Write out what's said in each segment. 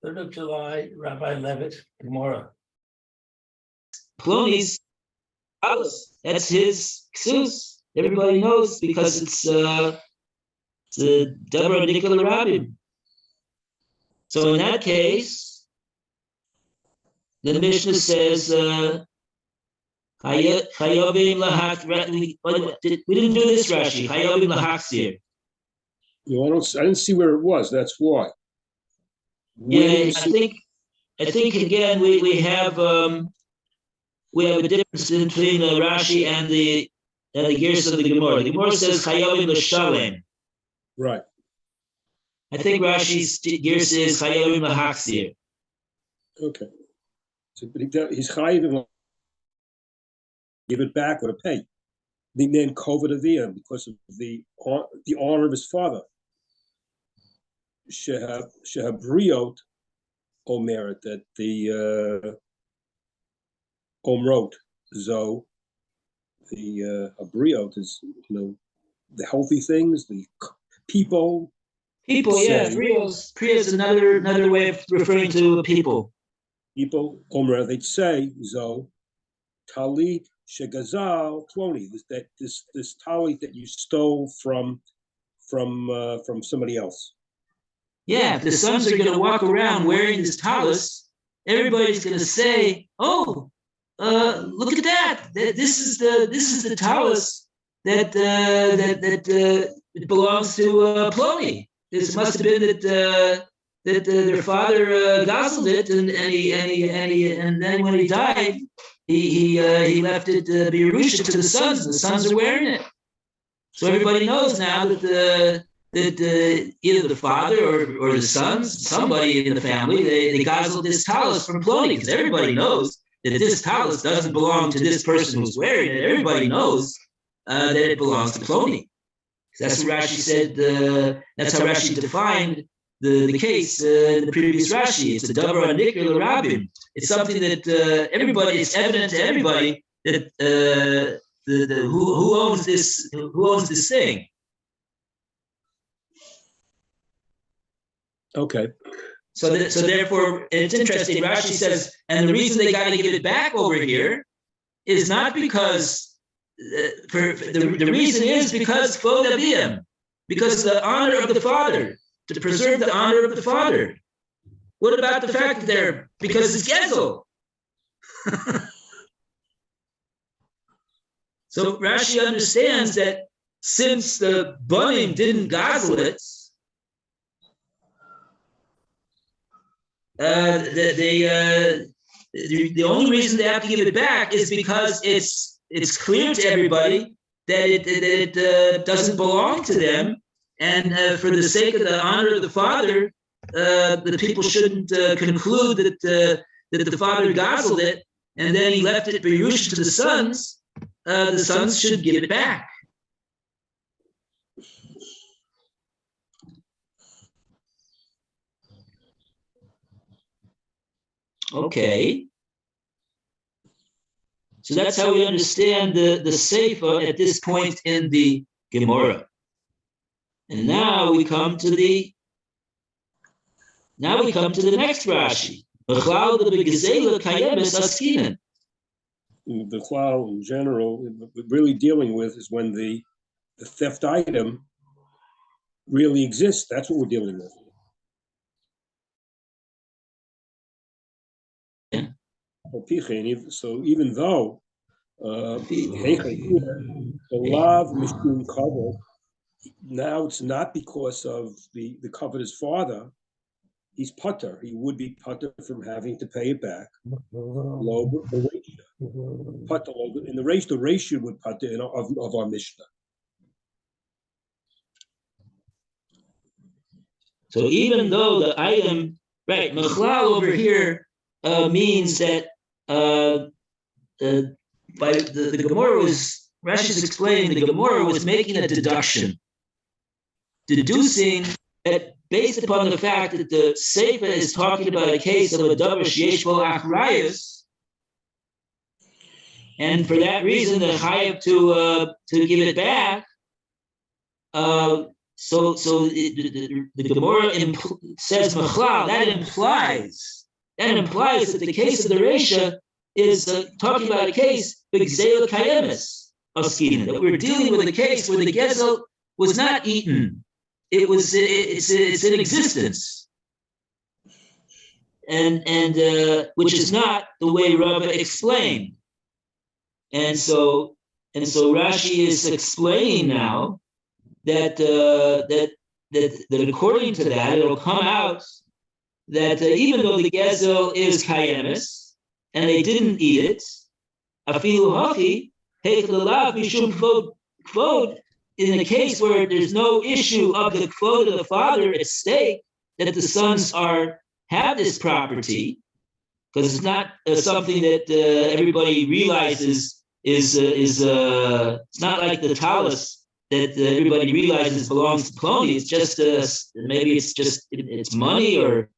3rd of July, Rabbi Levitt, Gemora. Plony's Alice. That's his ksus. Everybody knows because it's the Deborah Nicola Rabin. So in that case, the Mishnah says, Chayovim lahak. We didn't do this, Rashi. Chayovim lahaksir. I didn't see where it was. That's why. Yeah, I think again we have a difference between Rashi and the gears of the Gemora. The Gemora says Chayovim l'shalem. Right. I think Rashi's gears is Chayovim lahaksir. Okay. So, but he's Chayovim give it back or to pay. The man covered Aviyah because of the honor of his father. Shehabriot Omeret, that the Omrot Zo, the Abriot is the healthy things, the people. People, yeah. Priya is another way of referring to people. People Omer, they'd say Zo Tali Shegazal Ploni, this tali that you stole from somebody else. Yeah, if the sons are going to walk around wearing this talis, everybody's going to say, "Oh, look at that! This is the talis that it belongs to Ploni. This must have been that their father guzzled it, and then when he died, he left it Birusha to the sons. The sons are wearing it, so everybody knows now that either the father or the sons, somebody in the family, they guzzled this talis from Ploni, because everybody knows that this talis doesn't belong to this person who's wearing it. Everybody knows that it belongs to Ploni. That's what Rashi said. That's how Rashi defined the case in the previous Rashi. It's a davar anikr l'rabim. It's something that everybody. It's evident to everybody that who owns this thing. Okay. So therefore, it's interesting. Rashi says, and the reason they got to give it back over here is not because. The reason is because because the honor of the father, to preserve the honor of the father. What about the fact that because it's Gezel? So Rashi understands that since the Banim didn't gazel it, the only reason they have to give it back is because it's clear to everybody that it doesn't belong to them, and for the sake of the honor of the father, the people shouldn't conclude that the father guzzled it and then he left it Birusha to the sons. The sons should give it back. Okay. So that's how we understand the Sefer at this point in the Gemora. And now we come to the next Rashi. The klal in general, we're really dealing with is when the theft item really exists. That's what we're dealing with. So even though the lav mishum kavod, now it's not because of the covetous father, he's putter. He would be putter from having to pay it back. Putter in the ratio would putter of our Mishnah. So even though the item, right, Mechlal over here means that by the Gemora was, Rashi's explaining, the Gemora was making a deduction, deducing that based upon the fact that the Sefer is talking about a case of a davar sheyesh bo achrayus, and for that reason the chayav to give it back. the Gemora says Machlal, that implies that the case of the Reisha is talking about a case b'gzeila kayemis oskina, that we're dealing with a case where the gezel was not eaten; it's in existence, and which is not the way Rava explained, and so Rashi is explaining now that according to that, it'll come out that even though the gezel is kayemis and they didn't eat it, afilu hachi heichelav mishum kvod, in a case where there's no issue of the kvod of the father at stake, that the sons have this property, because it's not something that everybody realizes is it's not like the talus that everybody realizes belongs to Plony. It's just maybe it's money or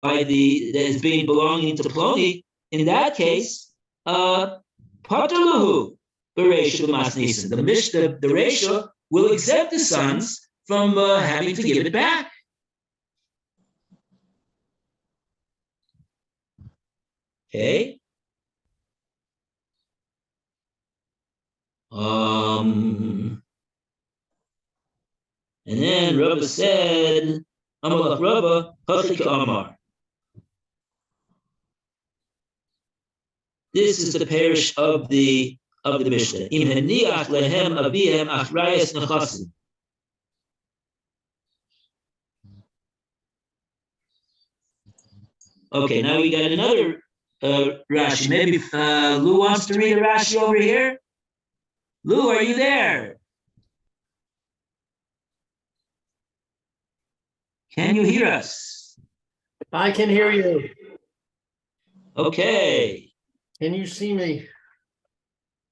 by that is being belonging to Plony. In that case, Patalahu Bereisha B'Masnisin. The Reisha will exempt the sons from having to give it back. Okay. And then Rabba said, Amalach Rabba, Hachik Amar. This is the parish of the Mishnah. Im heniach lehem avihem achrayas nechasim. Okay, now we got another Rashi. Maybe Lou wants to read a Rashi over here. Lou, are you there? Can you hear us? I can hear you. Okay. Can you see me?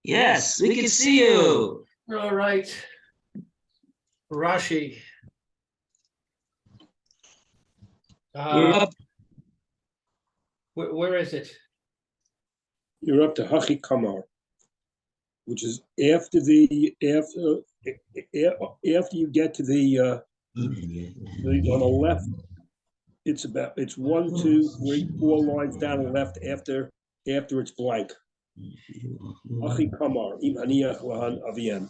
Yes, we can see you. All right. Rashi. We're up. Where is it? You're up to Hachi Kamar, which is after you get to the on the left. It's 1, 2, 3, 4 lines down the left after it's blank. Hachi Kamar im haniach lahan aviem.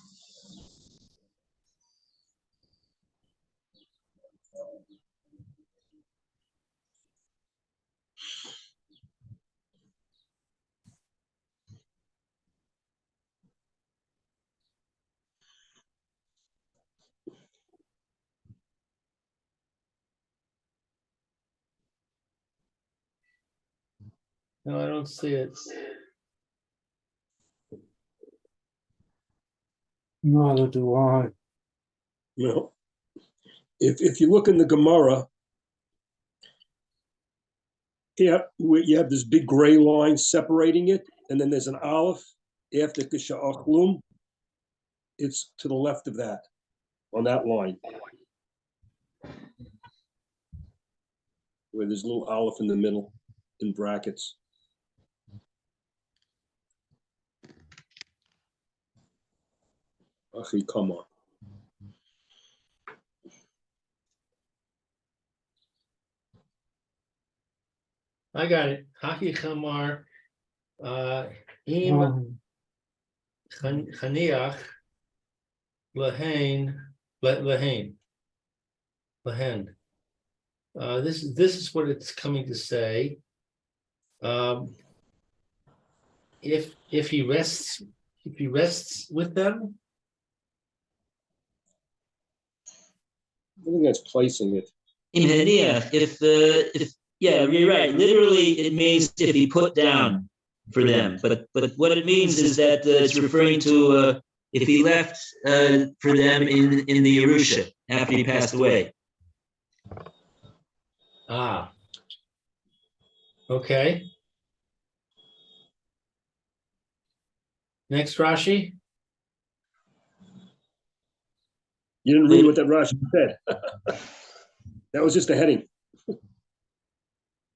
No, I don't see it. Neither do I. No. If you look in the Gemara, you have this big gray line separating it, and then there's an aleph after Kisha'achlum. It's to the left of that, on that line, where there's a little aleph in the middle, in brackets. Achi, come on. I got it. Haki Chamar, Im Chaniach, Lahain, Lahen. This is what it's coming to say. If he rests with them. I think that's placing it. If yeah, you're right. Literally, it means if he put down for them. But what it means is that it's referring to if he left for them in the Yerusha after he passed away. Ah. Okay. Next Rashi. You didn't read what that Rashi said. That was just a heading.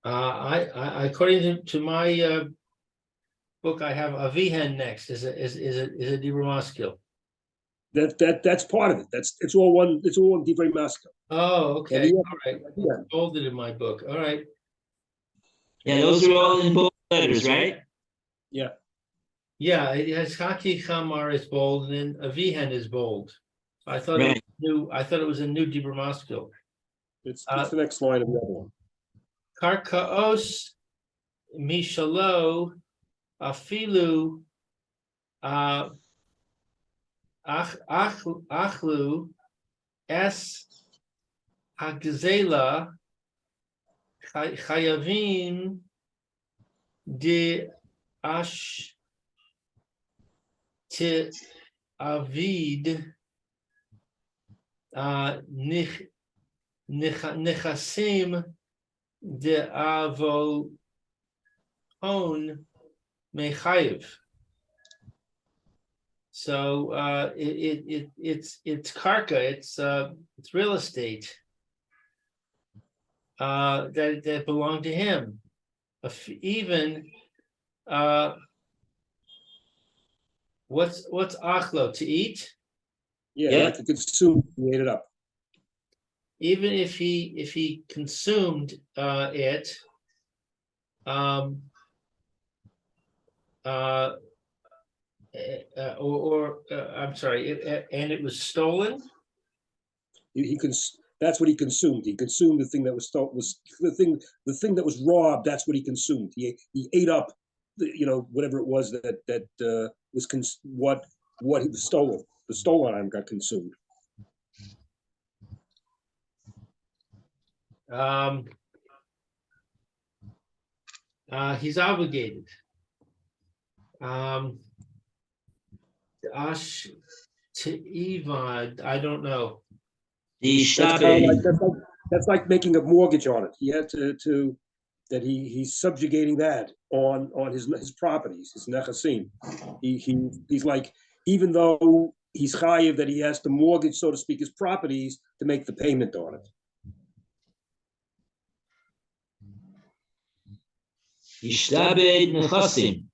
I according to my book, I have Avihen next. Is it Dibur Maskil? That's part of it. It's all one Divrei Maskil. Oh, okay, And all right. yeah. It's bolded in my book. All right. Yeah, those are all in bold letters, right? Yeah. Yeah, it has Haki Chamar is bold and then Avihen is bold. I thought it was Right. new. I thought it was a new Dibur Maskil. It's the next line of the other one. Karkaos Mishalo Afilu Achlu Es Hagzela Chayavim de Ash Te Avid Nechasim de Avol Hon Mechayev. So it's karka, it's real estate that belonged to him. Even what's achlo, to eat? Yeah, like to consume, he ate it up. Even if he consumed it, I'm sorry, and it was stolen. That's what he consumed. He consumed the thing that was stolen. Was the thing that was robbed? That's what he consumed. He ate up, whatever it was that was what he was stolen. The stolen item got consumed. He's obligated. Ash to Evad, I don't know. That's like making a mortgage on it. He had to that he's subjugating that on his properties, his nechasim. He's like, even though he's chayiv that he has to mortgage, so to speak, his properties to make the payment on it. Ishtabed nechasim,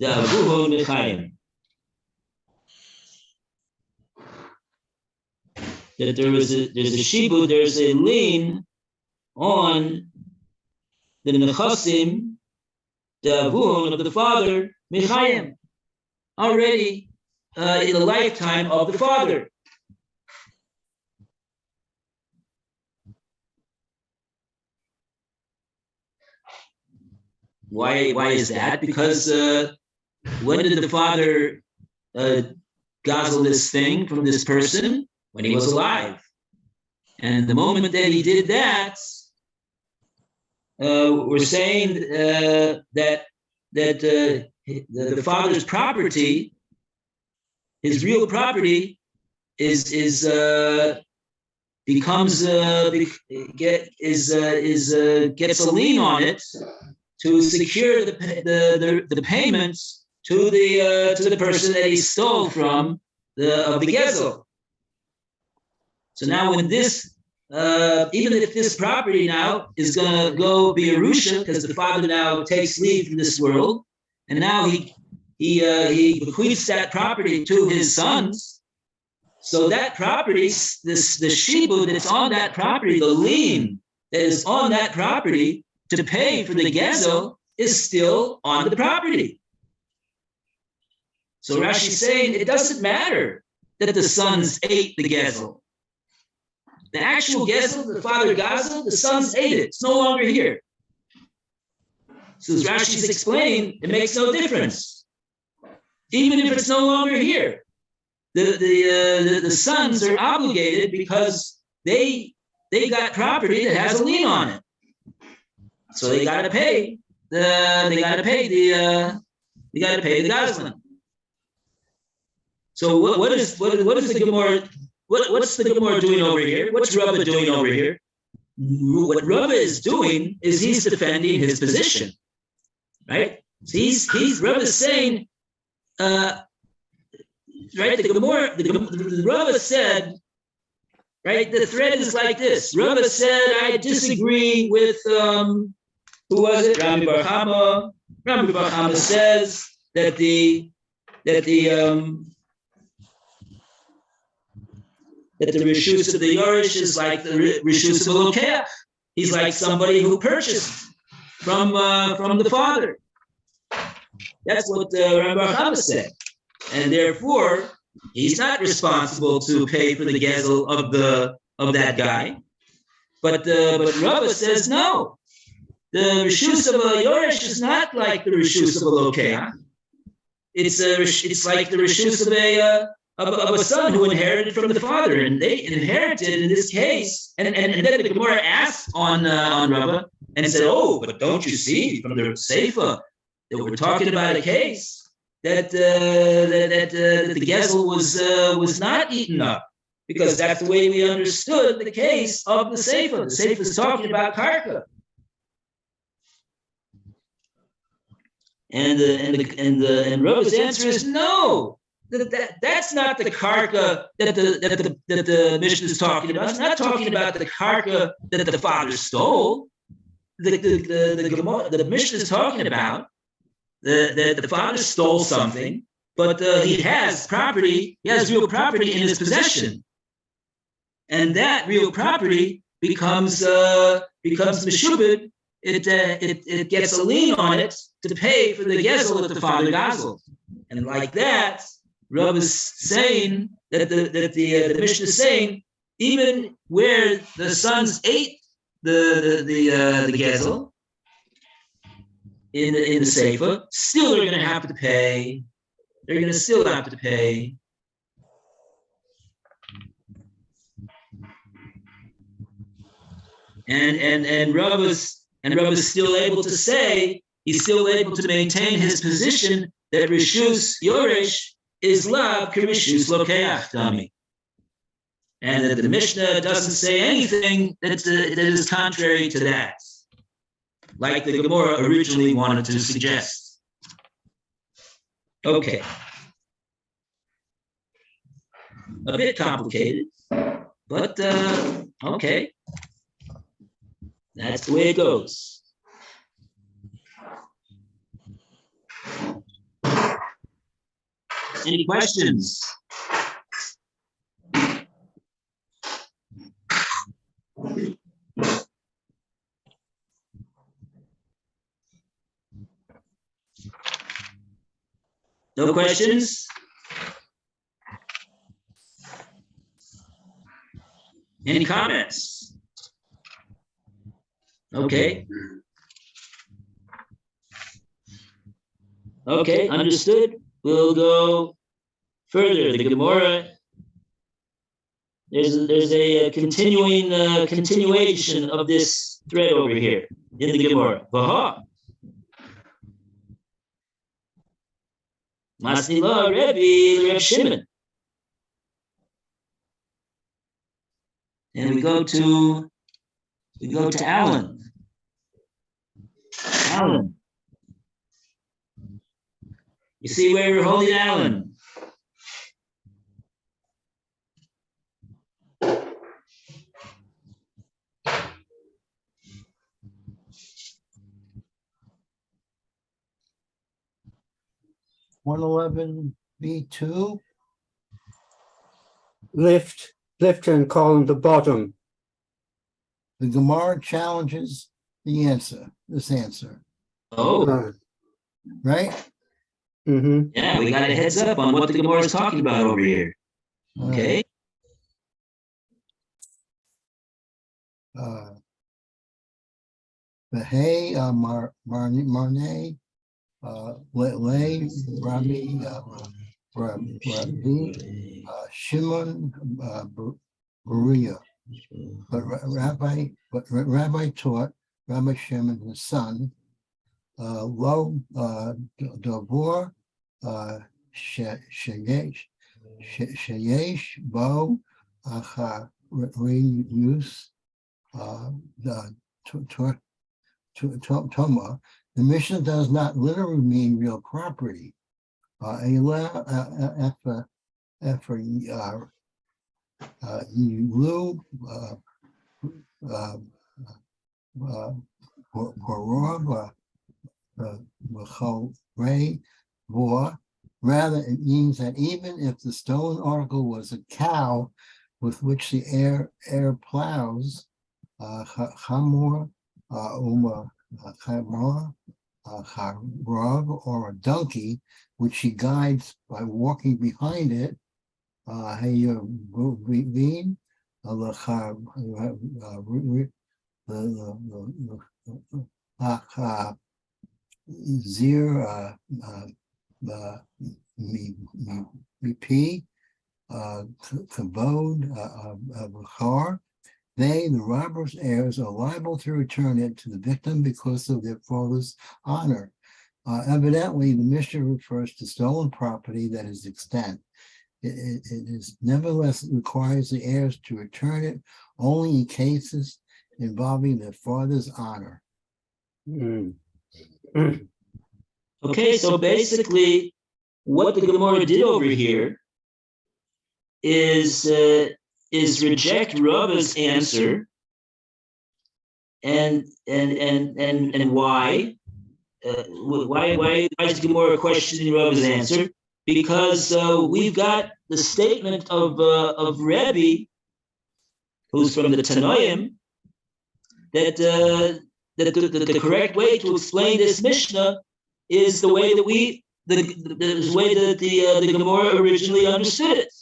da'avuhu mechayim. That there's a shibud, there's a lien on the nechasim, the avun of the father, mechayim, already in the lifetime of the father. Why is that? Because when did the father guzzle this thing from this person? When he was alive. And the moment that he did that, we're saying that the father's property, his real property, gets a lien on it to secure the payments to the person that he stole from of the gezel. So now when this, even if this property now is going to go be Yerusha, because the father now takes leave from this world, and now he bequeaths that property to his sons, so that property, the shibud that's on that property, the lien that is on that property to pay for the gezel is still on the property. So Rashi is saying it doesn't matter that the sons ate the gezel. The actual gezel, the father gazel, the sons ate it. It's no longer here. So as Rashi's explained, it makes no difference. Even if it's no longer here, the sons are obligated because they got property that has a lien on it. So they got to pay the gazlan. So what is the Gemora? What's the Gemora doing over here? What's Rava doing over here? What Rava is doing is he's defending his position, right? So he's Rava is saying, right? The Gemora, the Rava said, right? The thread is like this. Rava said, I disagree with who was it? Rabbi Bar Chama. Rabbi Bar Chama says that the that the Rishus of the Yorish is like the Rishus of a Lokeach. He's like somebody who purchased from the father. That's what Rabbi Chama said. And therefore, he's not responsible to pay for the gezel of that guy. But Rabbi says no. The Rishus of a Yorish is not like the Rishus of a Lokeach. It's like the Rishus of a son who inherited from the father, and they inherited in this case. And then the Gemora asked on Rabba and said, "Oh, but don't you see from the Seifa that we're talking about a case that the gezel was not eaten up, because that's the way we understood the case of the Seifa. The Seifa is talking about karka." And Rabba's answer is no. That's not the karka that the Mishnah is talking about. It's not talking about the karka that the father stole. The Mishnah is talking about that the father stole something, but he has property. He has real property in his possession, and that real property becomes meshubed. It gets a lien on it to pay for the gezel that the father gazeled, and like that. Rav is saying that the Mishnah is saying even where the sons ate the gezel in the Seifa, still they're going to have to pay. They're going to still have to pay. And Rav is still able to say, he's still able to maintain his position that Rishus Yoresh is lav kirishus lokeach dami, and that the Mishnah doesn't say anything that is contrary to that, like the Gemora originally wanted to suggest. Okay, a bit complicated, but okay, that's the way it goes. Any questions? No questions? Any comments? Okay. Okay, understood. We'll go further. The Gemora, there's a continuation of this thread over here in the Gemora. Vaha. Masnila Rebbe Reb Shimon. And we go to Alan. Alan. You see where we're holding Alan? B2. Lift and column to bottom. The Gemara challenges this answer. Oh. Right? Mm-hmm. Yeah, we got a heads up on what the Gemara is talking about over here. Okay. The Hey Marne Lay Rami Shimon Beria. But Rabbi taught Rabbi Shimon his son Lo Davor Sheyesh Bo Achariyus Toma. The Mishnah does not literally mean real property. Rather, it means that even if the stolen article was a cow with which the heir plows, chamor, chamor, charav, or a donkey, which he guides by walking behind it. Hayavin, zir, mipi, kabod, bachar. They, the robber's heirs, are liable to return it to the victim because of their father's honor. Evidently, the Mishnah refers to stolen property that is extant. It is nevertheless requires the heirs to return it only in cases involving their father's honor. Okay, so basically, what the Gemora did over here is reject Rava's answer, and why? Why is the Gemora questioning Rava's answer? Because we've got the statement of Rebbe, who's from the Tanoim, that the correct way to explain this Mishnah is the way that the Gemora originally understood it.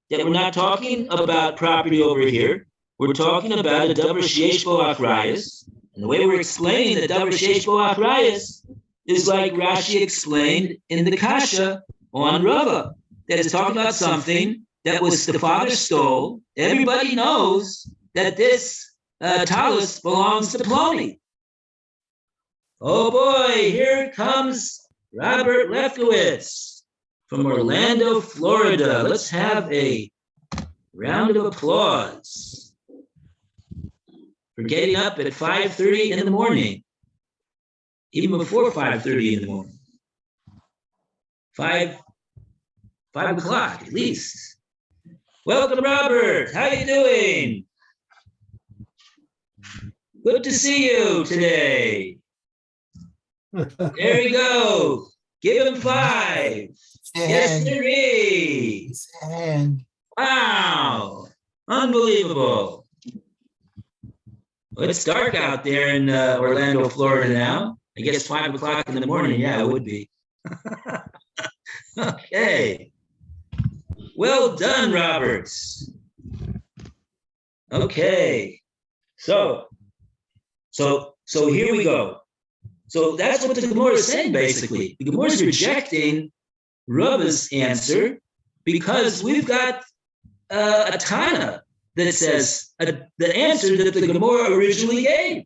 That we're not talking about property over here. We're talking about a davar sheyesh bo achrayus. And the way we're explaining the davar sheyesh bo achrayus is like Rashi explained in the Kasha on Rava, that is talking about something that was the father stole. Everybody knows that this talus belongs to Plony. Oh boy, here comes Robert Lefkowitz from Orlando, Florida. Let's have a round of applause for getting up at 5:30 in the morning, even before 5:30 in the morning. 5 o'clock at least. Welcome, Robert. How you doing? Good to see you today. There we go. Give him 5. Yes, sirree. And Wow. Unbelievable. Well, it's dark out there in Orlando, Florida now. I guess 5 o'clock in the morning. Yeah, it would be. Okay. Well done, Roberts. Okay. So here we go. So that's what the Gemora is saying, basically. The Gemora is rejecting Rava's answer because we've got a Tana that says the answer that the Gemora originally gave.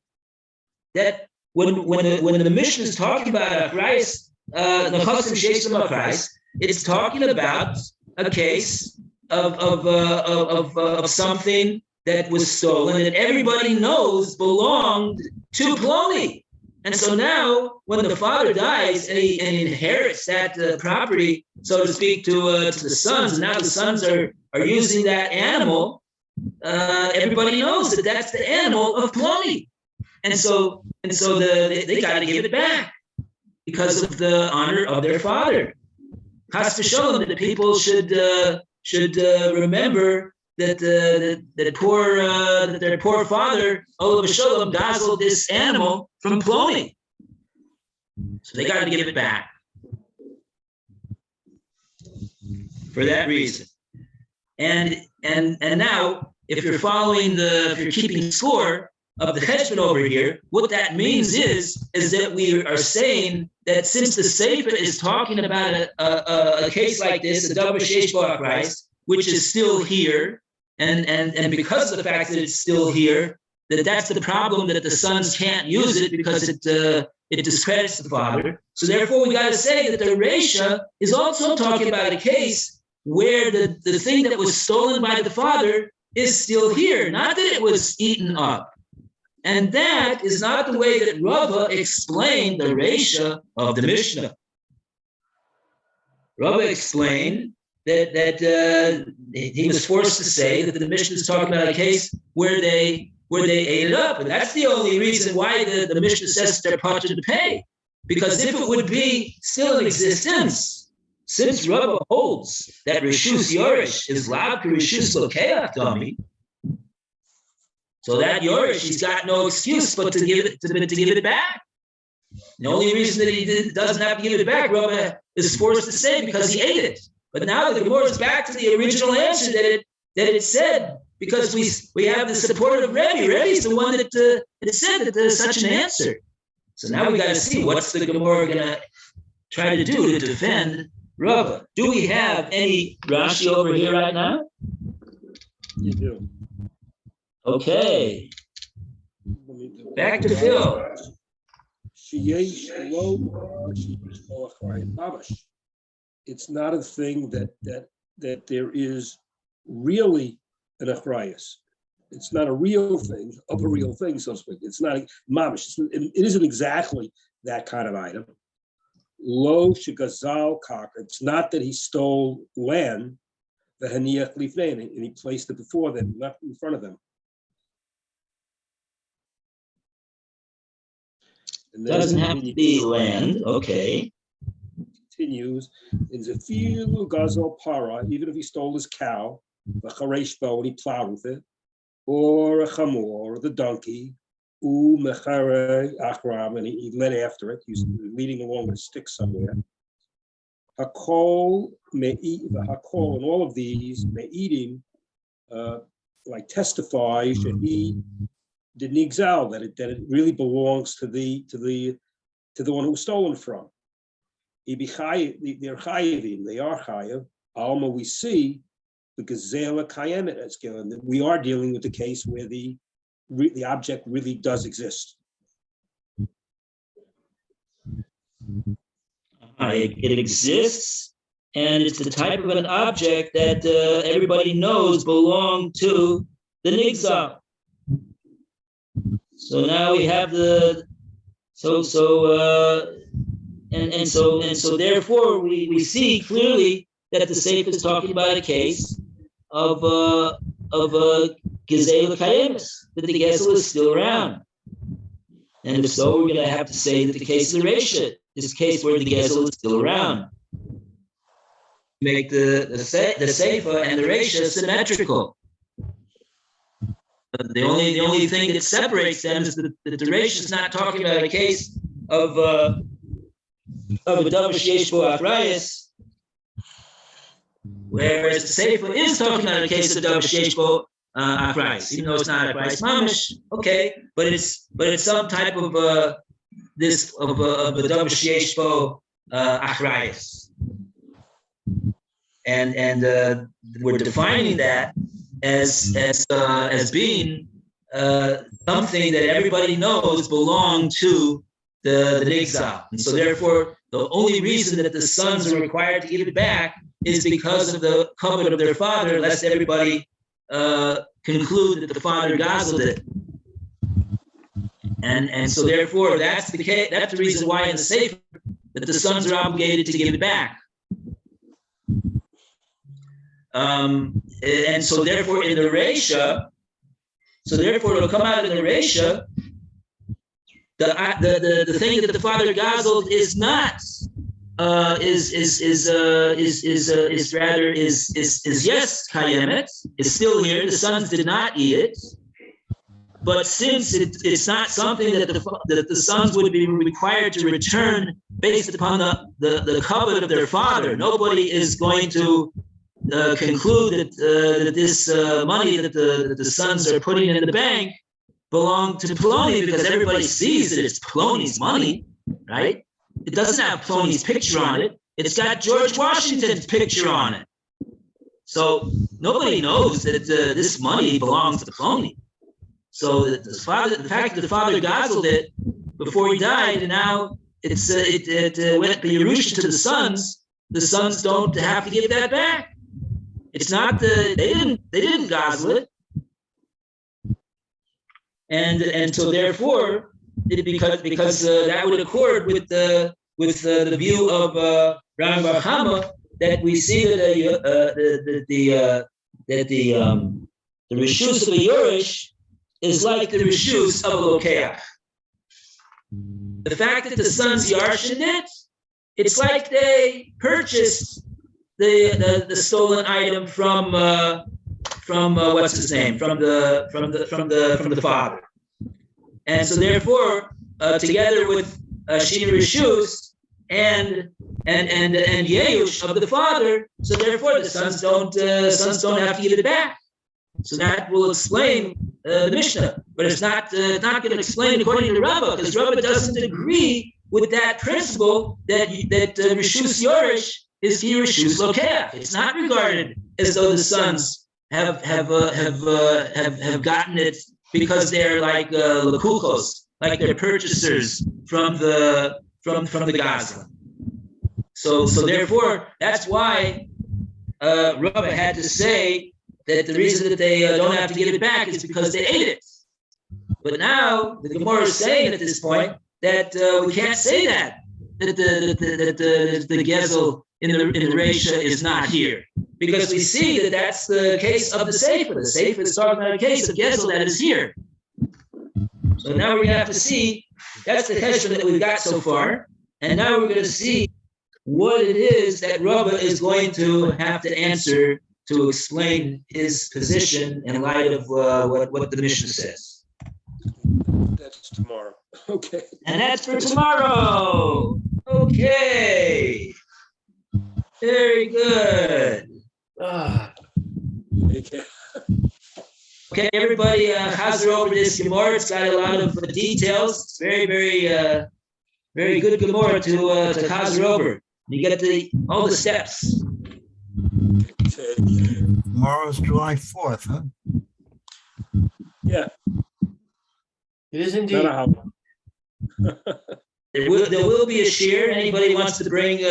That when the Mishnah is talking about Achrayus, it's talking about a case of something that was stolen that everybody knows belonged to Plony. And so now, when the father dies and he inherits that property, so to speak, to the sons, and now the sons are using that animal, everybody knows that that's the animal of Plony. And so they got to give it back because of the honor of their father. Chas v'sholom, that the people should remember that their poor father, olav v'sholom, dazzled this animal from Plony. So they got to give it back for that reason. And now, if you're keeping score of the cheshbon over here, what that means is that we are saying that since the Sefer is talking about a case like this, a davar sheyesh bo achrayus, which is still here, and because of the fact that it's still here, that's the problem, that the sons can't use it because it discredits the father. So therefore, we got to say that the Reisha is also talking about a case where the thing that was stolen by the father is still here, not that it was eaten up. And that is not the way that Rava explained the Reisha of the Mishnah. Rava explained that he was forced to say that the Mishnah is talking about a case where they ate it up, and that's the only reason why the Mishnah says they're part to pay. Because if it would be still in existence, since Rava holds that Rishus Yorish is Lav Rishus Lokeach Dami, so that Yorish, he's got no excuse but to give it back. The only reason that he doesn't have to give it back, Rava is forced to say because he ate it. But now the Gemora is back to the original answer that it said, because we have the support of Rebbe. Rebbe is the one that said that there's such an answer. So now we got to see what's the Gemora going to try to do to defend Rava. Do we have any Rashi over here right now? You do. Okay. Back to Phil. It's not a thing that there is really an achrayus. It's not a real thing of a real thing, so to speak. It's not a mamish. It isn't exactly that kind of item. Lo shegazal kaka. It's not that he stole land, the haniach lifnein, and he placed it before them, not in front of them. And Doesn't have to be land. Okay. Continues in Zefilu Gazal Para, even if he stole his cow, the Chareshbo, and he plowed with it, or a chamor, or the donkey, Mechere Achram, and he led after it. He's leading along with a stick somewhere. Hakol, Hakol, and all of these Me'idim, like testify that he did nigzal, that it really belongs to the one who was stolen from. They're chayivim, they are chayiv. Alma, we see the gazela kayemet as given. We are dealing with the case where the object really does exist. It exists, and it's the type of an object that everybody knows belonged to the nigzal. So now we have so therefore we see clearly that the Sefer is talking about a case of a Gezel Kayemis, that the Gezel is still around. And if so, we're going to have to say that the case of the Reisha is a case where the Gezel is still around. Make the Sefer and the Reisha symmetrical. The only thing that separates them is that the Reisha is not talking about a case of a davar sheyesh bo achrayus, whereas the Sefer is talking about a case of davar sheyesh bo achrayus, even though it's not achrayus mamish. Okay, but it's some type of a davar sheyesh bo achrayus, and we're defining that as being something that everybody knows belonged to the nigzal. And so therefore, the only reason that the sons are required to give it back is because of the covenant of their father, lest everybody conclude that the father gazeled it. And so therefore, that's the case. That's the reason why in the Sefer that the sons are obligated to give it back. And so therefore in the Reisha, it'll come out in the Reisha, the thing that the father gazeled is not is yes kayemet, is still here. The sons did not eat it, but since it's not something that the sons would be required to return based upon the covenant of their father, nobody is going to conclude that this money that the sons are putting in the bank belong to Plony, because everybody sees that it's Plony's money, right? It doesn't have Plony's picture on it. It's got George Washington's picture on it. So nobody knows that this money belongs to Plony. So the fact that the father gazeled it before he died, and now it went the Yerusha to the sons don't have to give that back. It's not they didn't gazel it. And so therefore, because that would accord with the view of Ram Bar Chama, that we see that the reshus of a Yerush is like the reshus of a Lokeach. The fact that the sons yarshin it it's like they purchased the stolen item from what's his name, from the father, and so therefore, together with Shini Rishus and Yeush of the father, so therefore the sons don't have to give it back. So that will explain the Mishnah, but it's not going to explain according to Rava, because Rava doesn't agree with that principle that Rishus Yorish is ki Rishus Lokeach. It's not regarded as though the sons have gotten it because they're like lakuchos, like they're purchasers from the Gaza. So therefore, that's why Rava had to say that the reason that they don't have to give it back is because they ate it. But now the Gemora is saying at this point that we can't say that the Gezel in the Reisha is not here, because we see that that's the case of the Sefer. The Sefer is talking about a case of Gezel that is here. So now we're going to have to see, that's the question that we've got so far, and now we're going to see what it is that Rava is going to have to answer to explain his position in light of what the Mishnah says. That's tomorrow. Okay. And that's for tomorrow. Okay. Very good. Okay, everybody, chazer over this Gemora. It's got a lot of details. It's very, very, very good Gemora to chazer over. You get all the steps. Tomorrow's July 4th, huh? Yeah. It is indeed. Not a There will be a share. Anybody wants to bring